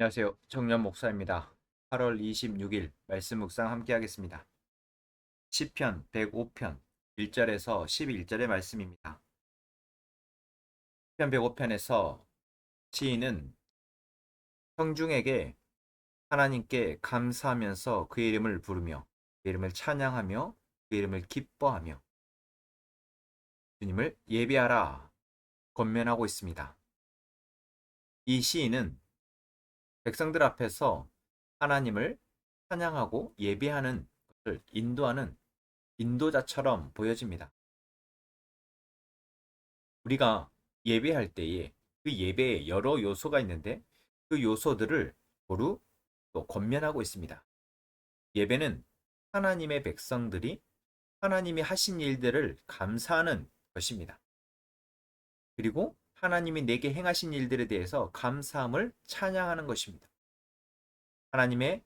안녕하세요. 정년 목사입니다. 8월 26일 말씀 묵상 함께 하겠습니다. 시편 105편 1절에서 11절의 말씀입니다. 시편 105편에서 시인은 성중에게 하나님께 감사하면서 그의 이름을 부르며 그의 이름을 찬양하며 그의 이름을 기뻐하며 주님을 예배하라 권면하고 있습니다. 이 시인은 백성들 앞에서 하나님을 찬양하고 예배하는 것을 인도하는 인도자처럼 보여집니다. 우리가 예배할 때에 그 예배에 여러 요소가 있는데 그 요소들을 고루 또 권면하고 있습니다. 예배는 하나님의 백성들이 하나님이 하신 일들을 감사하는 것입니다. 그리고 하나님이 내게 행하신 일들에 대해서 감사함을 찬양하는 것입니다. 하나님의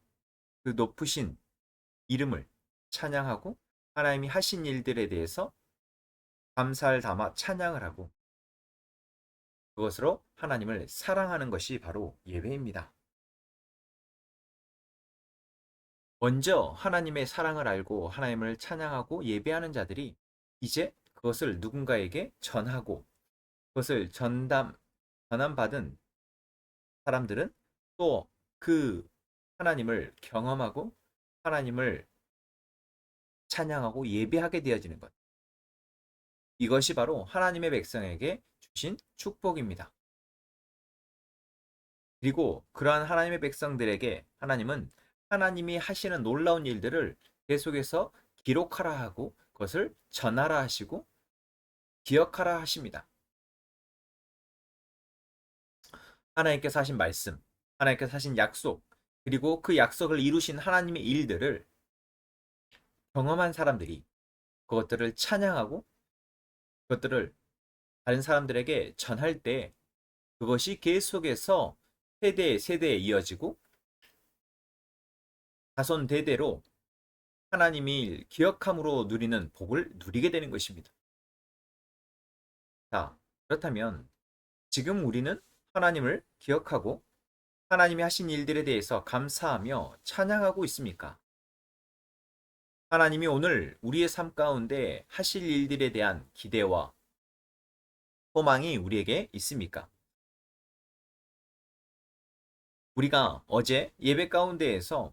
그 높으신 이름을 찬양하고 하나님이 하신 일들에 대해서 감사를 담아 찬양을 하고 그것으로 하나님을 사랑하는 것이 바로 예배입니다. 먼저 하나님의 사랑을 알고 하나님을 찬양하고 예배하는 자들이 이제 그것을 누군가에게 전하고 그것을 전함받은 사람들은 또 그 하나님을 경험하고 하나님을 찬양하고 예배하게 되어지는 것. 이것이 바로 하나님의 백성에게 주신 축복입니다. 그리고 그러한 하나님의 백성들에게 하나님은 하나님이 하시는 놀라운 일들을 계속해서 기록하라 하고 그것을 전하라 하시고 기억하라 하십니다. 하나님께서 하신 말씀, 하나님께서 하신 약속, 그리고 그 약속을 이루신 하나님의 일들을 경험한 사람들이 그것들을 찬양하고 그것들을 다른 사람들에게 전할 때 그것이 계속해서 세대 세대에 이어지고 자손 대대로 하나님이 기억함으로 누리는 복을 누리게 되는 것입니다. 자, 그렇다면 지금 우리는 하나님을 기억하고 하나님이 하신 일들에 대해서 감사하며 찬양하고 있습니까? 하나님이 오늘 우리의 삶 가운데 하실 일들에 대한 기대와 소망이 우리에게 있습니까? 우리가 어제 예배 가운데에서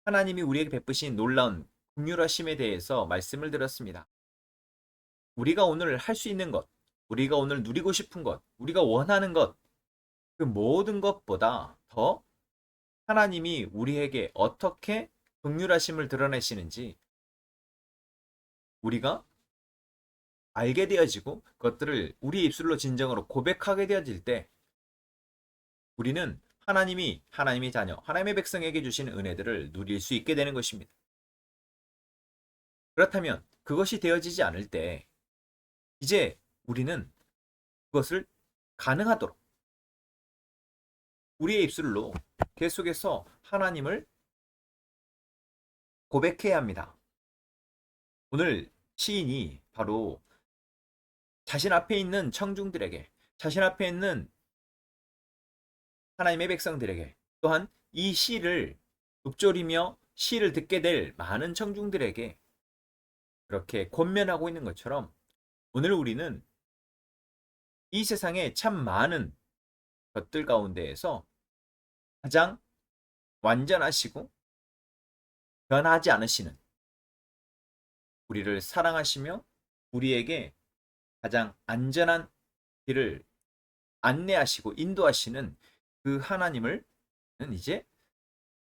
하나님이 우리에게 베푸신 놀라운 긍휼하심에 대해서 말씀을 드렸습니다. 우리가 오늘 할 수 있는 것, 우리가 오늘 누리고 싶은 것, 우리가 원하는 것, 그 모든 것보다 더 하나님이 우리에게 어떻게 긍휼하심을 드러내시는지 우리가 알게 되어지고 그것들을 우리 입술로 진정으로 고백하게 되어질 때 우리는 하나님의 자녀, 하나님의 백성에게 주신 은혜들을 누릴 수 있게 되는 것입니다. 그렇다면 그것이 되어지지 않을 때 이제 우리는 그것을 가능하도록 우리의 입술로 계속해서 하나님을 고백해야 합니다. 오늘 시인이 바로 자신 앞에 있는 청중들에게, 자신 앞에 있는 하나님의 백성들에게, 또한 이 시를 읊조리며 시를 듣게 될 많은 청중들에게 그렇게 권면하고 있는 것처럼 오늘 우리는 이 세상에 참 많은 것들 가운데에서 가장 완전하시고 변하지 않으시는 우리를 사랑하시며 우리에게 가장 안전한 길을 안내하시고 인도하시는 그 하나님을 이제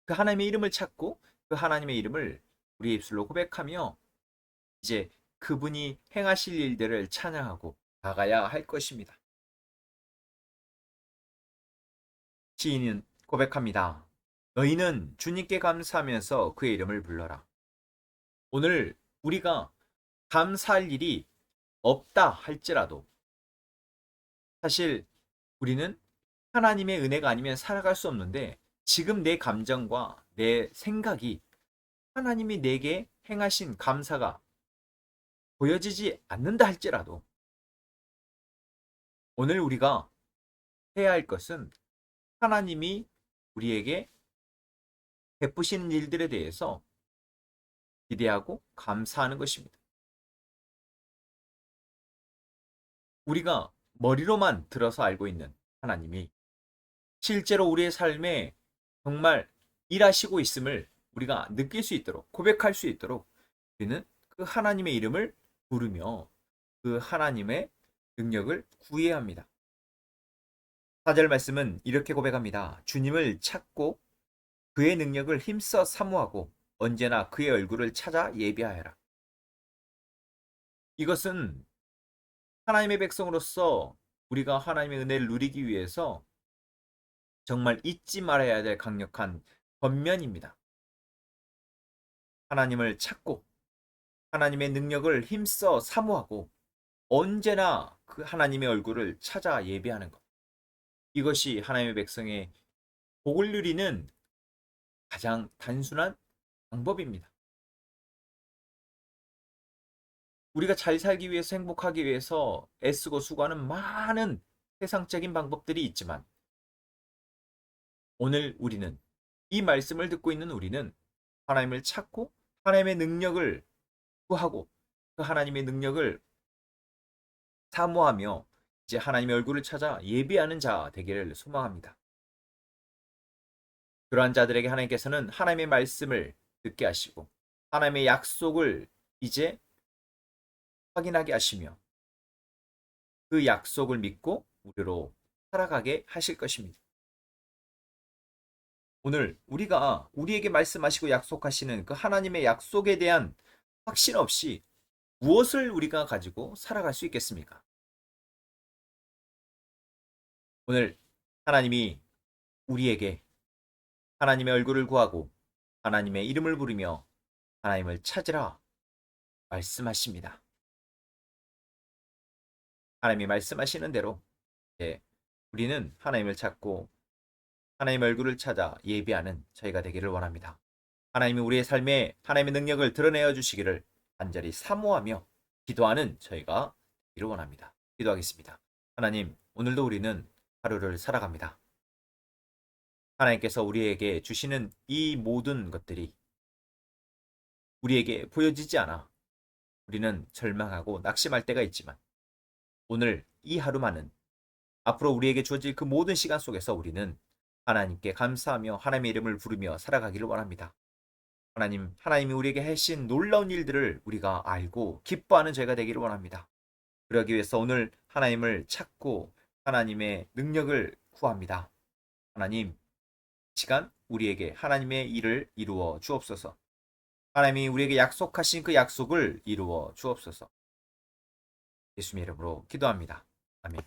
그 하나님의 이름을 찾고 그 하나님의 이름을 우리의 입술로 고백하며 이제 그분이 행하실 일들을 찬양하고 나가야 할 것입니다. 시인은 고백합니다. 너희는 주님께 감사하면서 그의 이름을 불러라. 오늘 우리가 감사할 일이 없다 할지라도 사실 우리는 하나님의 은혜가 아니면 살아갈 수 없는데 지금 내 감정과 내 생각이 하나님이 내게 행하신 감사가 보여지지 않는다 할지라도 오늘 우리가 해야 할 것은 하나님이 우리에게 베푸시는 일들에 대해서 기대하고 감사하는 것입니다. 우리가 머리로만 들어서 알고 있는 하나님이 실제로 우리의 삶에 정말 일하시고 있음을 우리가 느낄 수 있도록, 고백할 수 있도록 우리는 그 하나님의 이름을 부르며 그 하나님의 능력을 구해야 합니다. 4절 말씀은 이렇게 고백합니다. 주님을 찾고 그의 능력을 힘써 사모하고 언제나 그의 얼굴을 찾아 예비하여라. 이것은 하나님의 백성으로서 우리가 하나님의 은혜를 누리기 위해서 정말 잊지 말아야 될 강력한 권면입니다. 하나님을 찾고 하나님의 능력을 힘써 사모하고 언제나 그 하나님의 얼굴을 찾아 예배하는 것. 이것이 하나님의 백성의 복을 누리는 가장 단순한 방법입니다. 우리가 잘 살기 위해서 행복하기 위해서 애쓰고 수고하는 많은 세상적인 방법들이 있지만 오늘 우리는 이 말씀을 듣고 있는 우리는 하나님을 찾고 하나님의 능력을 구하고 그 하나님의 능력을 사모하며 이제 하나님의 얼굴을 찾아 예배하는 자 되기를 소망합니다. 그러한 자들에게 하나님께서는 하나님의 말씀을 듣게 하시고 하나님의 약속을 이제 확인하게 하시며 그 약속을 믿고 우리로 살아가게 하실 것입니다. 오늘 우리가 우리에게 말씀하시고 약속하시는 그 하나님의 약속에 대한 확신 없이 무엇을 우리가 가지고 살아갈 수 있겠습니까? 오늘 하나님이 우리에게 하나님의 얼굴을 구하고 하나님의 이름을 부르며 하나님을 찾으라 말씀하십니다. 하나님이 말씀하시는 대로 우리는 하나님을 찾고 하나님의 얼굴을 찾아 예배하는 저희가 되기를 원합니다. 하나님이 우리의 삶에 하나님의 능력을 드러내어 주시기를 간절히 사모하며 기도하는 저희가 되기를 원합니다. 기도하겠습니다. 하나님, 오늘도 우리는 하루를 살아갑니다. 하나님께서 우리에게 주시는 이 모든 것들이 우리에게 보여지지 않아 우리는 절망하고 낙심할 때가 있지만 오늘 이 하루만은 앞으로 우리에게 주어질 그 모든 시간 속에서 우리는 하나님께 감사하며 하나님의 이름을 부르며 살아가기를 원합니다. 하나님, 하나님이 우리에게 하신 놀라운 일들을 우리가 알고 기뻐하는 저희가 되기를 원합니다. 그러기 위해서 오늘 하나님을 찾고 하나님의 능력을 구합니다. 하나님, 이 시간 우리에게 하나님의 일을 이루어 주옵소서. 하나님이 우리에게 약속하신 그 약속을 이루어 주옵소서. 예수님의 이름으로 기도합니다. 아멘.